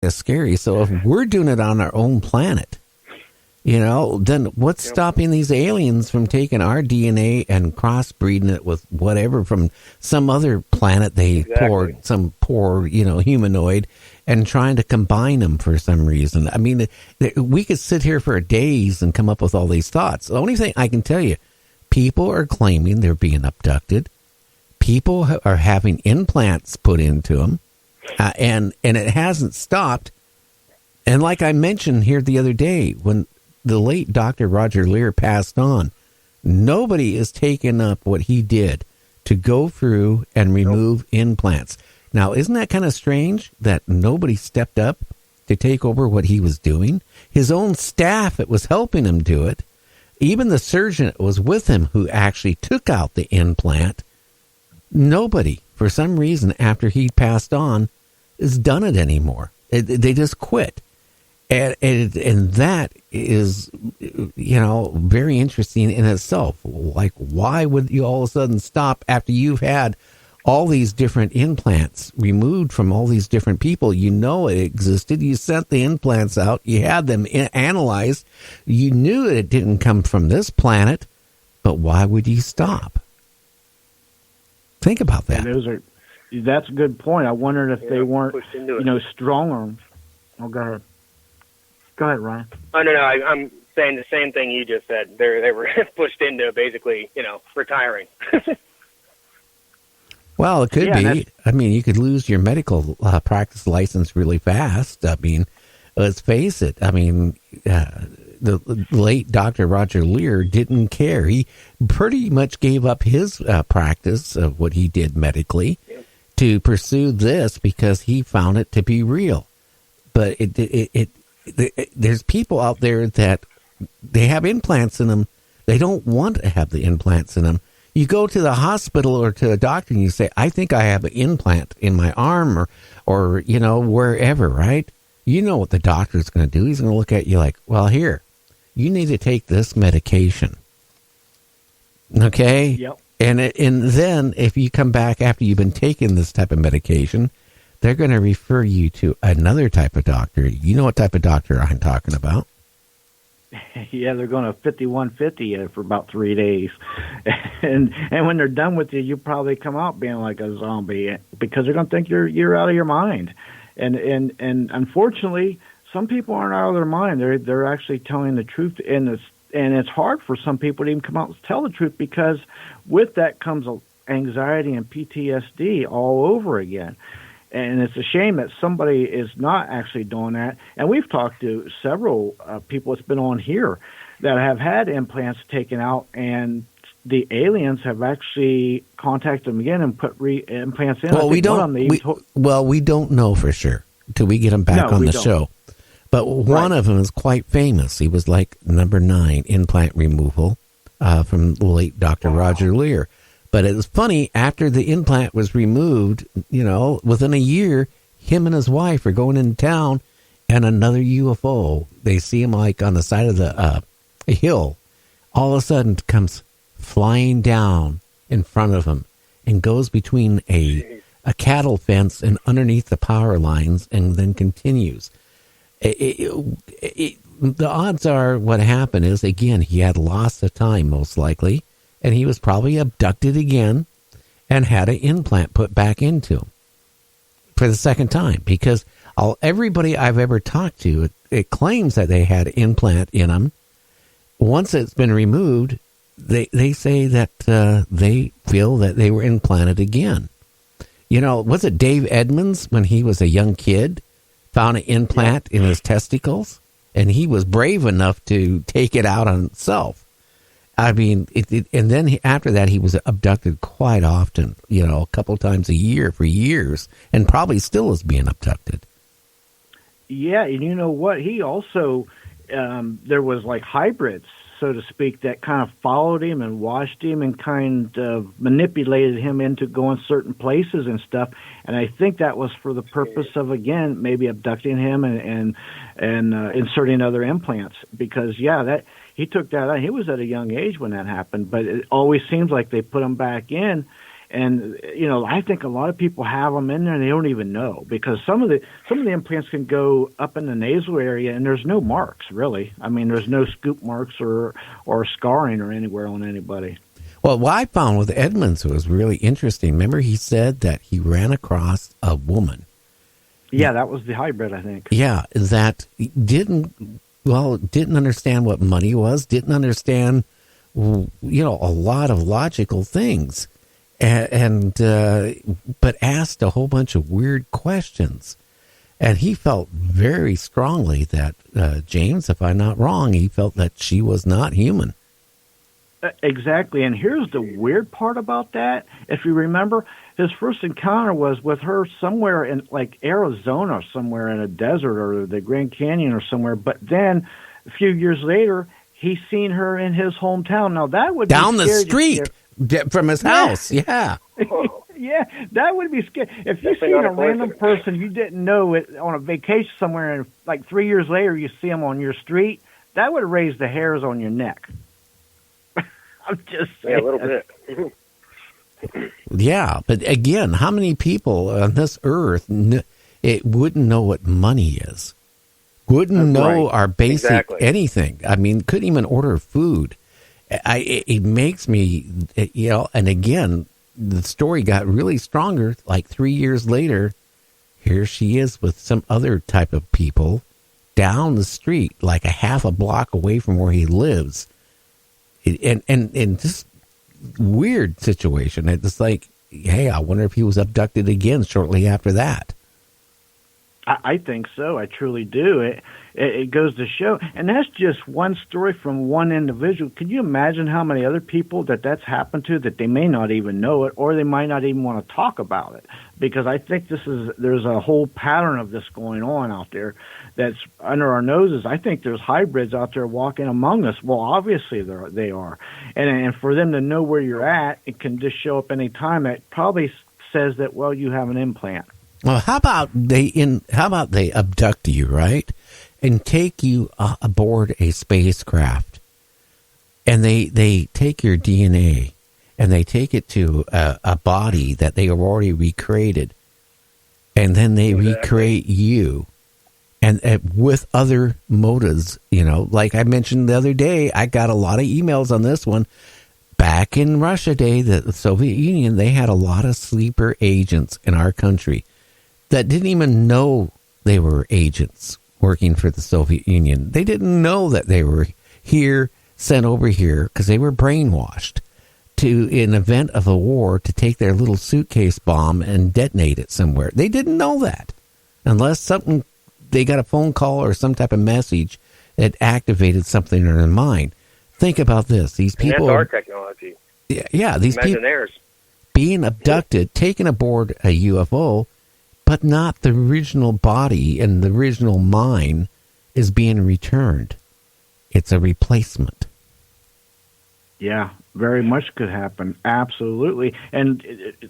of scary. So if we're doing it on our own planet, then what's stopping these aliens from taking our DNA and crossbreeding it with whatever from some other planet they poured, some poor, humanoid, and trying to combine them for some reason? I mean, we could sit here for days and come up with all these thoughts. The only thing I can tell you, people are claiming they're being abducted. People are having implants put into them, and it hasn't stopped. And like I mentioned here the other day, when the late Dr. Roger Lear passed on, nobody has taken up what he did to go through and remove implants. Now, isn't that kind of strange that nobody stepped up to take over what he was doing? His own staff that was helping him do it, even the surgeon that was with him who actually took out the implant, nobody, for some reason, after he passed on, has done it anymore. They just quit. And that is, very interesting in itself. Like, why would you all of a sudden stop after you've had all these different implants removed from all these different people? You know it existed. You sent the implants out. You had them analyzed. You knew it didn't come from this planet. But why would you stop? Think about that. That's a good point. I wondered if they weren't, stronger. Oh, go ahead. Go ahead, Ryan. Oh, no, I'm saying the same thing you just said. They were pushed into basically, retiring. Well, it could be. I mean, you could lose your medical practice license really fast. I mean, let's face it. I mean, the late Dr. Roger Lear didn't care. He pretty much gave up his practice of what he did medically to pursue this because he found it to be real. But there's people out there that they have implants in them. They don't want to have the implants in them. You go to the hospital or to a doctor and you say, I think I have an implant in my arm or wherever, right? You know what the doctor's going to do. He's going to look at you like, well, here, you need to take this medication. Okay? Yep. And then if you come back after you've been taking this type of medication, they're going to refer you to another type of doctor. You know what type of doctor I'm talking about? Yeah, they're going to 5150 you for about 3 days. And when they're done with you, you probably come out being like a zombie because they're going to think you're out of your mind. And unfortunately, some people aren't out of their mind. They're actually telling the truth, and it's hard for some people to even come out and tell the truth because with that comes anxiety and PTSD all over again. And it's a shame that somebody is not actually doing that. And we've talked to several people that's been on here that have had implants taken out, and the aliens have actually contacted them again and put implants in. Well, we don't know for sure until we get them back on the show. But one of them is quite famous. He was like number 9 implant removal from the late Dr. Roger Lear. But it was funny, after the implant was removed, within a year, him and his wife are going in town, and another UFO, they see him like on the side of the hill, all of a sudden comes flying down in front of him and goes between a cattle fence and underneath the power lines and then continues. The odds are what happened is, again, he had lost the time, most likely, and he was probably abducted again and had an implant put back into him for the second time. Because everybody I've ever talked to, it claims that they had an implant in them. Once it's been removed, they say that they feel that they were implanted again. Was it Dave Edmonds when he was a young kid, found an implant in his testicles? And he was brave enough to take it out on himself. I mean, and then after that, he was abducted quite often, a couple times a year for years, and probably still is being abducted. Yeah, and you know what? He also, there was like hybrids, so to speak, that kind of followed him and watched him and kind of manipulated him into going certain places and stuff. And I think that was for the purpose of, again, maybe abducting him and inserting other implants. Because, he took that out. He was at a young age when that happened, but it always seems like they put him back in, And I think a lot of people have them in there and they don't even know, because some of the implants can go up in the nasal area and there's no marks really. I mean, there's no scoop marks or scarring or anywhere on anybody. Well, what I found with Edmonds was really interesting. Remember, he said that he ran across a woman. Yeah, that was the hybrid, I think. Yeah, that didn't understand what money was, didn't understand, a lot of logical things, but asked a whole bunch of weird questions. And he felt very strongly that, James, if I'm not wrong, he felt that she was not human. Exactly, and here's the weird part about that. If you remember, his first encounter was with her somewhere in like Arizona, somewhere in a desert or the Grand Canyon or somewhere. But then a few years later, he's seen her in his hometown. Now that would down be the street from his house. Yeah. Yeah, that would be scary. If you see a random person you didn't know it on a vacation somewhere, and like 3 years later you see him on your street, that would raise the hairs on your neck. I'm just saying. Yeah, a little bit. Yeah, but again, how many people on this earth wouldn't know what money is? Wouldn't know our basic anything. I mean, couldn't even order food. It makes me, and again, the story got really stronger. Like 3 years later, here she is with some other type of people down the street, like a half a block away from where he lives. And just weird situation. It's like, hey, I wonder if he was abducted again shortly after that. I think so. I truly do. It goes to show, and that's just one story from one individual. Can you imagine how many other people that's happened to, that they may not even know it, or they might not even want to talk about it? Because I think there's a whole pattern of this going on out there that's under our noses. I think there's hybrids out there walking among us. Well, obviously they are, and for them to know where you're at, it can just show up any time. It probably says that, well, you have an implant. Well, how about they abduct you, right, and take you aboard a spacecraft, and they take your DNA and they take it to a body that they have already recreated, and then they recreate you, and with other motives. Like I mentioned the other day, I got a lot of emails on this one. Back in Russia day, the Soviet Union, they had a lot of sleeper agents in our country that didn't even know they were agents working for the Soviet Union. They didn't know that they were sent over here, because they were brainwashed to an event of a war to take their little suitcase bomb and detonate it somewhere. They didn't know that unless they got a phone call or some type of message that activated something in their mind. Think about this. These people. And that's our technology. Yeah, these people being abducted, taken aboard a UFO, but not the original body and the original mind is being returned. It's a replacement. Yeah, very much could happen. Absolutely. And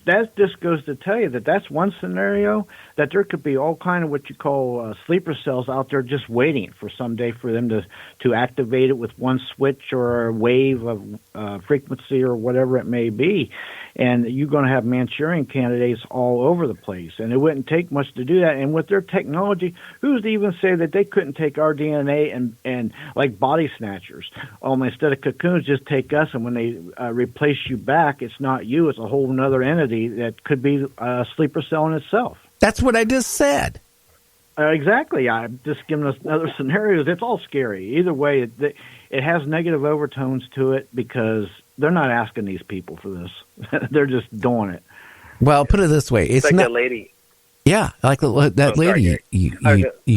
that just goes to tell you that that's one scenario, that there could be all kind of what you call sleeper cells out there just waiting for someday for them to activate it with one switch or a wave of frequency or whatever it may be. And you're going to have Manchurian candidates all over the place. And it wouldn't take much to do that. And with their technology, who's to even say that they couldn't take our DNA and like body snatchers, instead of cocoons, just take us, and when they replace you back, it's not you, it's a whole other entity that could be a sleeper cell in itself. That's what I just said. Exactly. I'm just giving us other scenarios. It's all scary. Either way, it has negative overtones to it, because they're not asking these people for this. They're just doing it. Well, put it this way. It's like not, that lady. Yeah, like that lady you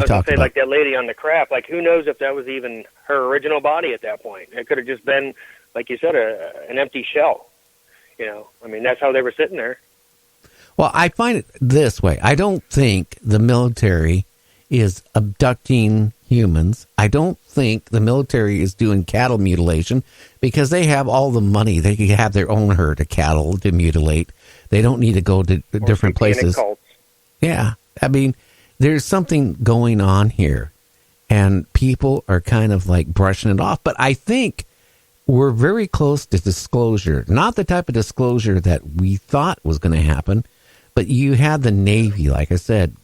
talked about. Like that lady on the craft. Like, who knows if that was even her original body at that point? It could have just been, like you said, an empty shell. I mean, that's how they were sitting there. Well, I find it this way. I don't think the military is abducting humans. I don't think the military is doing cattle mutilation, because they have all the money. They can have their own herd of cattle to mutilate. They don't need to go to different places. Cults. Yeah. I mean, there's something going on here, and people are kind of like brushing it off. But I think we're very close to disclosure. Not the type of disclosure that we thought was going to happen, but you had the Navy, like I said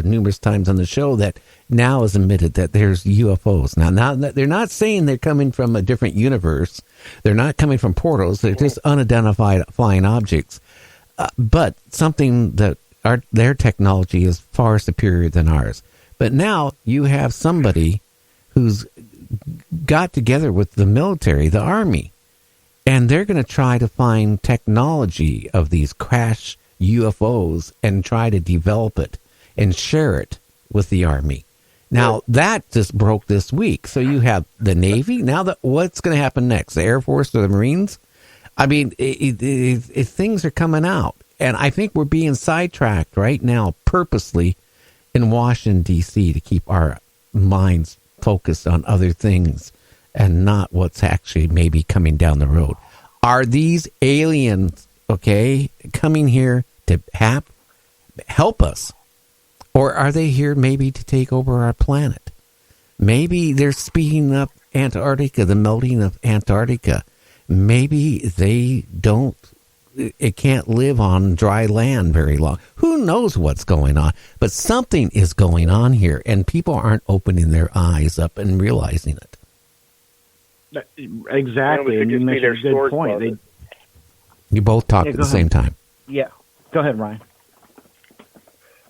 numerous times on the show, that now has admitted that there's UFOs. Now they're not saying they're coming from a different universe. They're not coming from portals. They're just unidentified flying objects. But something that their technology is far superior than ours. But now you have somebody who's got together with the military, the Army, and they're going to try to find technology of these crash UFOs and try to develop it and share it with the Army. Now, that just broke this week. So you have the Navy. Now, what's going to happen next? The Air Force or the Marines? I mean, things are coming out. And I think we're being sidetracked right now purposely in Washington, D.C. to keep our minds focused on other things and not what's actually maybe coming down the road. Are these aliens, coming here to help us? Or are they here maybe to take over our planet? Maybe they're speeding up Antarctica, the melting of Antarctica. Maybe it can't live on dry land very long. Who knows what's going on? But something is going on here, and people aren't opening their eyes up and realizing it. Exactly, and you mentioned a good point. You both talked at the same time. Yeah. Go ahead, Ryan.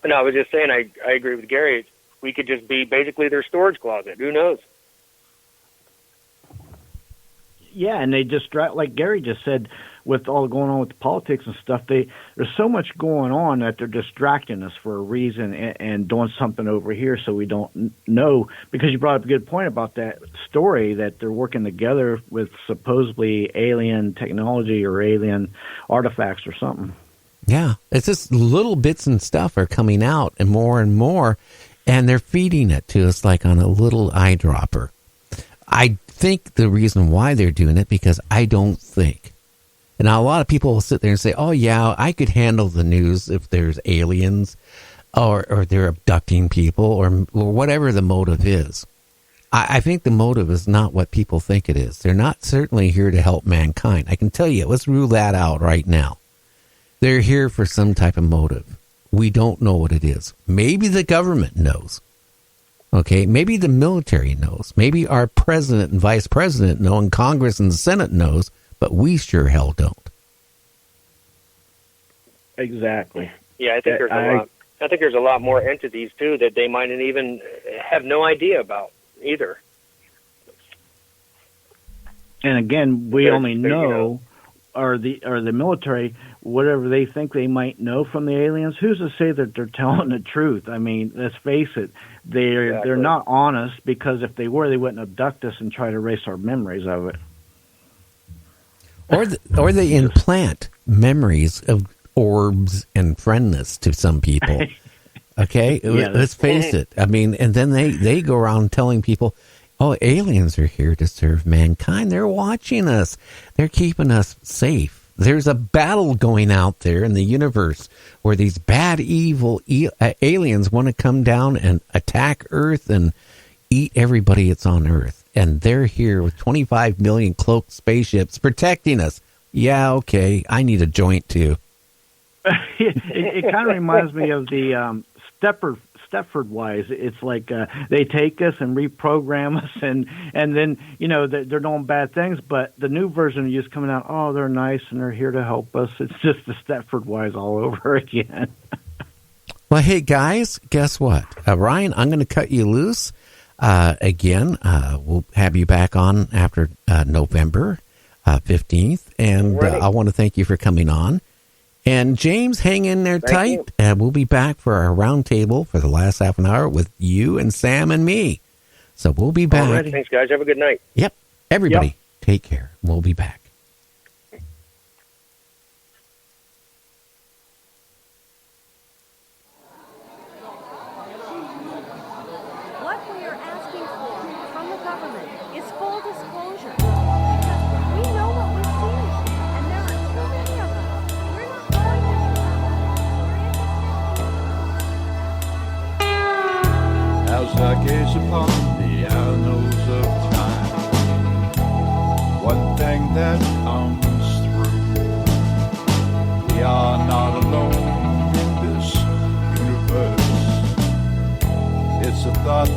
No, I was just saying, I agree with Gary. We could just be basically their storage closet. Who knows? Yeah, and they distract, like Gary just said, with all going on with the politics and stuff. There's so much going on that they're distracting us for a reason and doing something over here so we don't know. Because you brought up a good point about that story that they're working together with supposedly alien technology or alien artifacts or something. Yeah, it's just little bits and stuff are coming out and more, and they're feeding it to us like on a little eyedropper. I think the reason why they're doing it, because I don't think. And now a lot of people will sit there and say, oh, yeah, I could handle the news if there's aliens or they're abducting people or whatever the motive is. I think the motive is not what people think it is. They're not certainly here to help mankind. I can tell you, let's rule that out right now. They're here for some type of motive. We don't know what it is. Maybe the government knows. Okay, maybe the military knows. Maybe our president and vice president know, and Congress and the Senate knows, but we sure hell don't. Exactly. Yeah, I think there's a lot more entities too that they might even have no idea about either. And again, we only know, or the military, whatever they think they might know from the aliens. Who's to say that they're telling the truth? I mean, let's face it, they're not honest, because if they were, they wouldn't abduct us and try to erase our memories of it. Or they implant memories of orbs and friendness to some people. Okay, let's face it. I mean, and then they go around telling people, oh, aliens are here to serve mankind. They're watching us. They're keeping us safe. There's a battle going out there in the universe where these bad, evil aliens want to come down and attack Earth and eat everybody that's on Earth. And they're here with 25 million cloaked spaceships protecting us. Yeah, okay, I need a joint too. It kind of reminds me of the Stepford Wives. It's like they take us and reprogram us, and then they're doing bad things. But the new version of you's coming out. Oh, they're nice and they're here to help us. It's just the Stepford Wives all over again. Well, hey guys, guess what? Ryan, I'm going to cut you loose again. We'll have you back on after November 15th, and I want to thank you for coming on. And James, hang in there tight. We'll be back for our roundtable for the last half an hour with you and Sam and me. So we'll be back. Alrighty. Thanks, guys. Have a good night. Yep. Everybody, take care. We'll be back. What we are asking for from the government is full disclosure. We know what we're seeing, and there are too many of us. We're not going As I gaze upon the annals of time, one thing that comes through. We are not alone in this universe. It's a thought